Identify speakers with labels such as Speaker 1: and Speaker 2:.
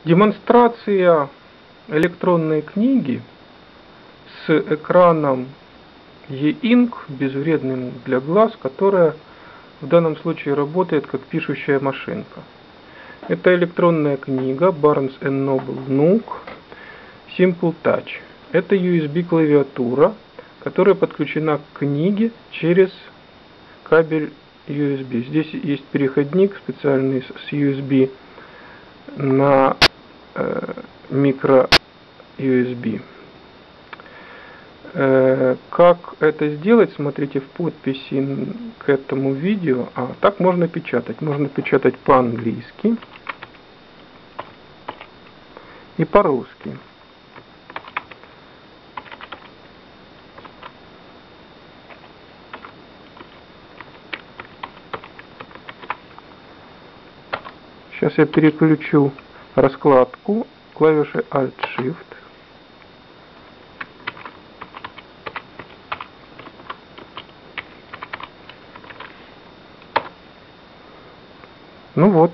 Speaker 1: Демонстрация электронной книги с экраном E-Ink, безвредным для глаз, которая в данном случае работает как пишущая машинка. Это электронная книга Barnes & Noble Nook Simple Touch. Это USB клавиатура, которая подключена к книге через кабель USB. Здесь есть переходник специальный с USB на микро USB. Как это сделать, смотрите в подписи к этому видео. Так можно печатать. Можно печатать по-английски и по-русски. Сейчас я переключу раскладку клавишей Alt-Shift. Ну вот.